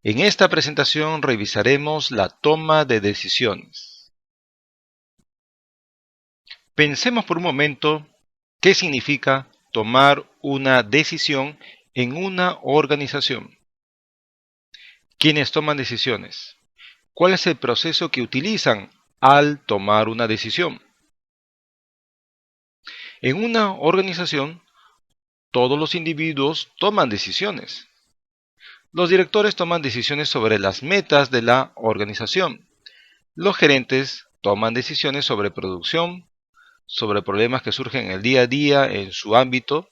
En esta presentación revisaremos la toma de decisiones. Pensemos por un momento qué significa tomar una decisión en una organización. ¿Quiénes toman decisiones? ¿Cuál es el proceso que utilizan al tomar una decisión? En una organización, todos los individuos toman decisiones. Los directores toman decisiones sobre las metas de la organización. Los gerentes toman decisiones sobre producción, sobre problemas que surgen en el día a día en su ámbito.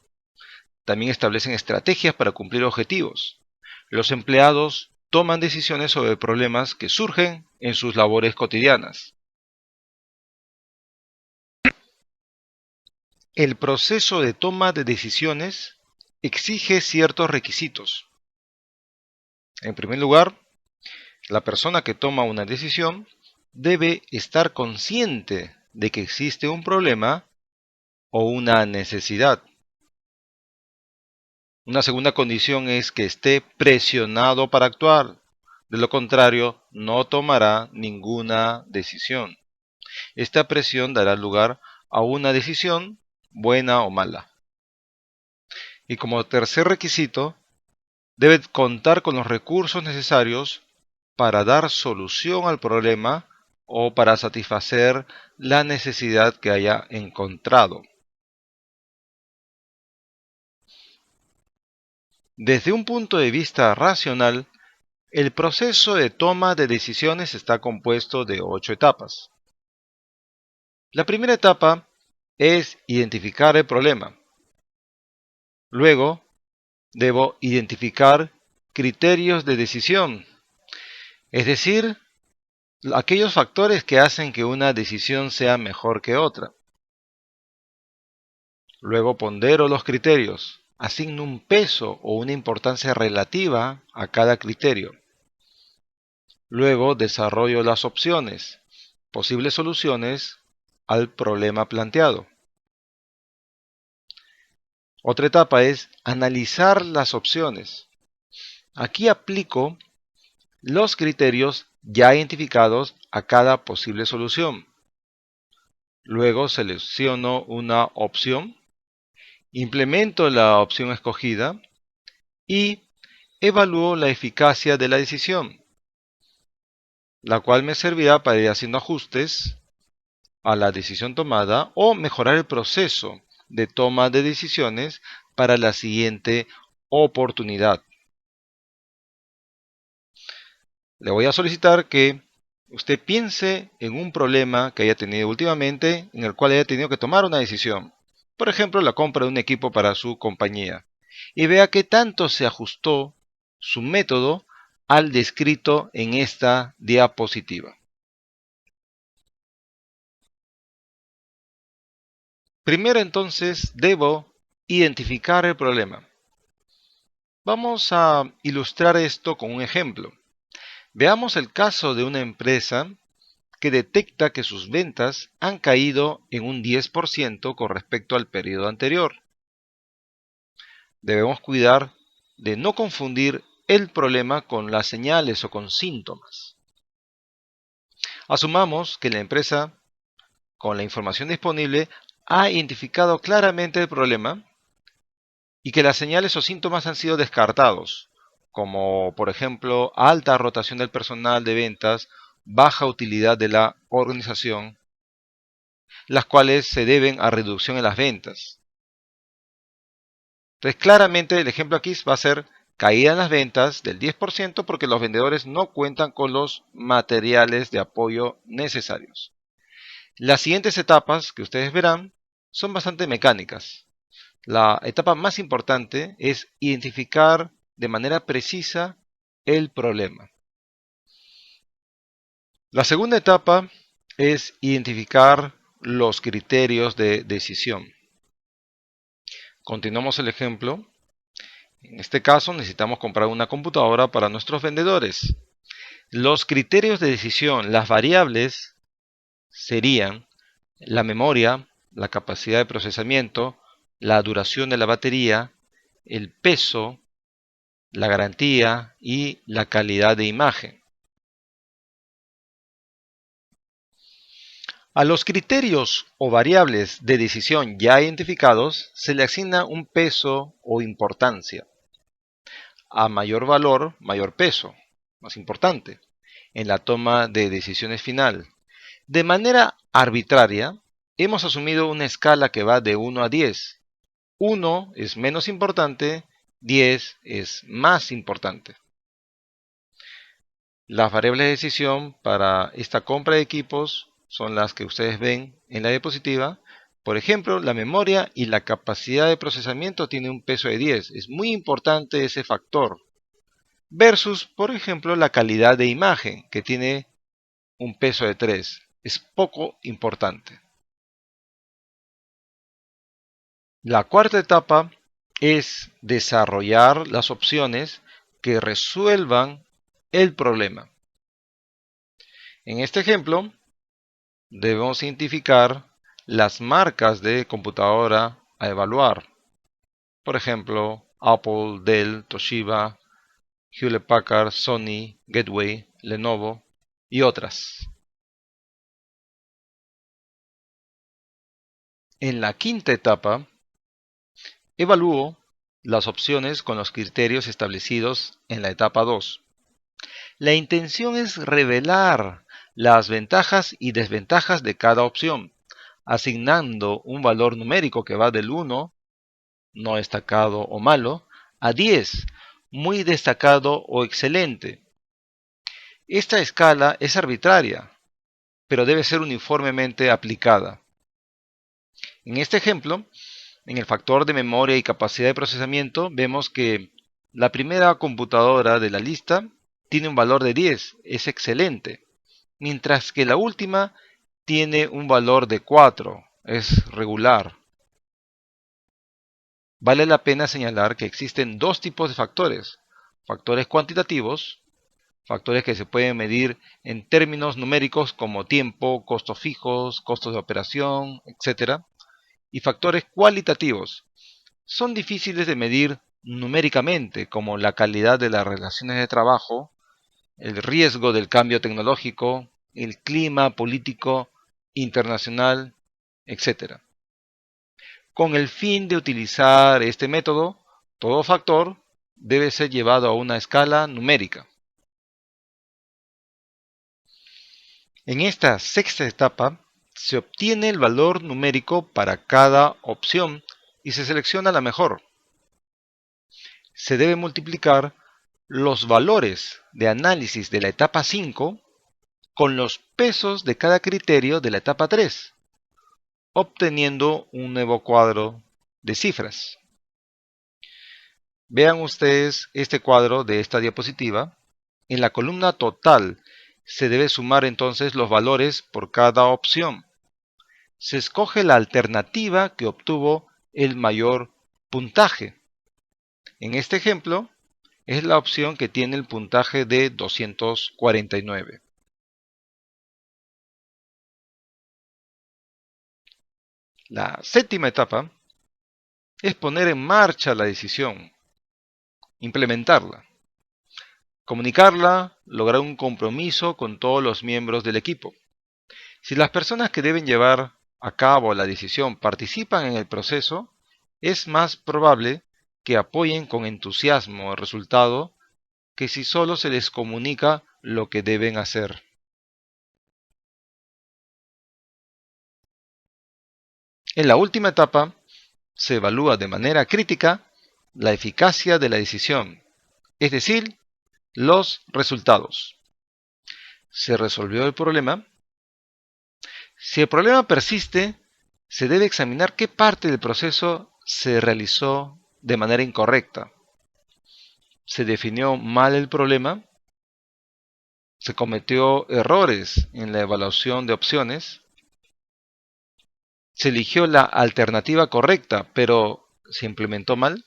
También establecen estrategias para cumplir objetivos. Los empleados toman decisiones sobre problemas que surgen en sus labores cotidianas. El proceso de toma de decisiones exige ciertos requisitos. En primer lugar, la persona que toma una decisión debe estar consciente de que existe un problema o una necesidad. Una segunda condición es que esté presionado para actuar. De lo contrario, no tomará ninguna decisión. Esta presión dará lugar a una decisión, buena o mala. Y como tercer requisito, debe contar con los recursos necesarios para dar solución al problema o para satisfacer la necesidad que haya encontrado. Desde un punto de vista racional, el proceso de toma de decisiones está compuesto de 8 etapas. La primera etapa es identificar el problema. Luego, debo identificar criterios de decisión, es decir, aquellos factores que hacen que una decisión sea mejor que otra. Luego pondero los criterios, asigno un peso o una importancia relativa a cada criterio. Luego desarrollo las opciones, posibles soluciones al problema planteado. Otra etapa es analizar las opciones. Aquí aplico los criterios ya identificados a cada posible solución. Luego selecciono una opción, implemento la opción escogida y evalúo la eficacia de la decisión, la cual me servirá para ir haciendo ajustes a la decisión tomada o mejorar el proceso de toma de decisiones para la siguiente oportunidad. Le voy a solicitar que usted piense en un problema que haya tenido últimamente en el cual haya tenido que tomar una decisión. Por ejemplo, la compra de un equipo para su compañía. Y vea qué tanto se ajustó su método al descrito en esta diapositiva. Primero entonces debo identificar el problema. Vamos a ilustrar esto con un ejemplo. Veamos el caso de una empresa que detecta que sus ventas han caído en un 10% con respecto al periodo anterior. Debemos cuidar de no confundir el problema con las señales o con síntomas. Asumamos que la empresa, con la información disponible, ha identificado claramente el problema y que las señales o síntomas han sido descartados, como por ejemplo alta rotación del personal de ventas, baja utilidad de la organización, las cuales se deben a reducción en las ventas. Entonces, claramente el ejemplo aquí va a ser caída en las ventas del 10% porque los vendedores no cuentan con los materiales de apoyo necesarios. Las siguientes etapas que ustedes verán son bastante mecánicas. La etapa más importante es identificar de manera precisa el problema. La segunda etapa es identificar los criterios de decisión. Continuamos el ejemplo. En este caso necesitamos comprar una computadora para nuestros vendedores. Los criterios de decisión, las variables, serían la memoria, la capacidad de procesamiento, la duración de la batería, el peso, la garantía y la calidad de imagen. A los criterios o variables de decisión ya identificados se le asigna un peso o importancia. A mayor valor, mayor peso, más importante, en la toma de decisiones final. De manera arbitraria, hemos asumido una escala que va de 1 a 10. 1 es menos importante, 10 es más importante. Las variables de decisión para esta compra de equipos son las que ustedes ven en la diapositiva. Por ejemplo, la memoria y la capacidad de procesamiento tienen un peso de 10. Es muy importante ese factor. Versus, por ejemplo, la calidad de imagen, que tiene un peso de 3. Es poco importante. La cuarta etapa es desarrollar las opciones que resuelvan el problema. En este ejemplo, debemos identificar las marcas de computadora a evaluar. Por ejemplo, Apple, Dell, Toshiba, Hewlett Packard, Sony, Gateway, Lenovo y otras. En la quinta etapa, evalúo las opciones con los criterios establecidos en la etapa 2. La intención es revelar las ventajas y desventajas de cada opción, asignando un valor numérico que va del 1, no destacado o malo, a 10, muy destacado o excelente. Esta escala es arbitraria, pero debe ser uniformemente aplicada. En este ejemplo, en el factor de memoria y capacidad de procesamiento, vemos que la primera computadora de la lista tiene un valor de 10, es excelente, mientras que la última tiene un valor de 4, es regular. Vale la pena señalar que existen dos tipos de factores: factores cuantitativos, factores que se pueden medir en términos numéricos como tiempo, costos fijos, costos de operación, etc. Y factores cualitativos. Son difíciles de medir numéricamente, como la calidad de las relaciones de trabajo, el riesgo del cambio tecnológico, el clima político internacional, etc. Con el fin de utilizar este método, todo factor debe ser llevado a una escala numérica. En esta sexta etapa, se obtiene el valor numérico para cada opción y se selecciona la mejor. Se debe multiplicar los valores de análisis de la etapa 5 con los pesos de cada criterio de la etapa 3, obteniendo un nuevo cuadro de cifras. Vean ustedes este cuadro de esta diapositiva. En la columna total se debe sumar entonces los valores por cada opción. Se escoge la alternativa que obtuvo el mayor puntaje. En este ejemplo, es la opción que tiene el puntaje de 249. La séptima etapa es poner en marcha la decisión, implementarla, comunicarla, lograr un compromiso con todos los miembros del equipo. Si las personas que deben llevar a cabo la decisión participan en el proceso, es más probable que apoyen con entusiasmo el resultado que si solo se les comunica lo que deben hacer. En la última etapa, se evalúa de manera crítica la eficacia de la decisión, es decir, los resultados. ¿Se resolvió el problema? Si el problema persiste, se debe examinar qué parte del proceso se realizó de manera incorrecta. ¿Se definió mal el problema? ¿Se cometió errores en la evaluación de opciones? ¿Se eligió la alternativa correcta, pero se implementó mal?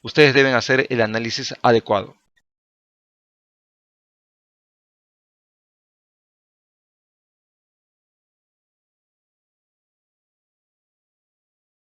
Ustedes deben hacer el análisis adecuado.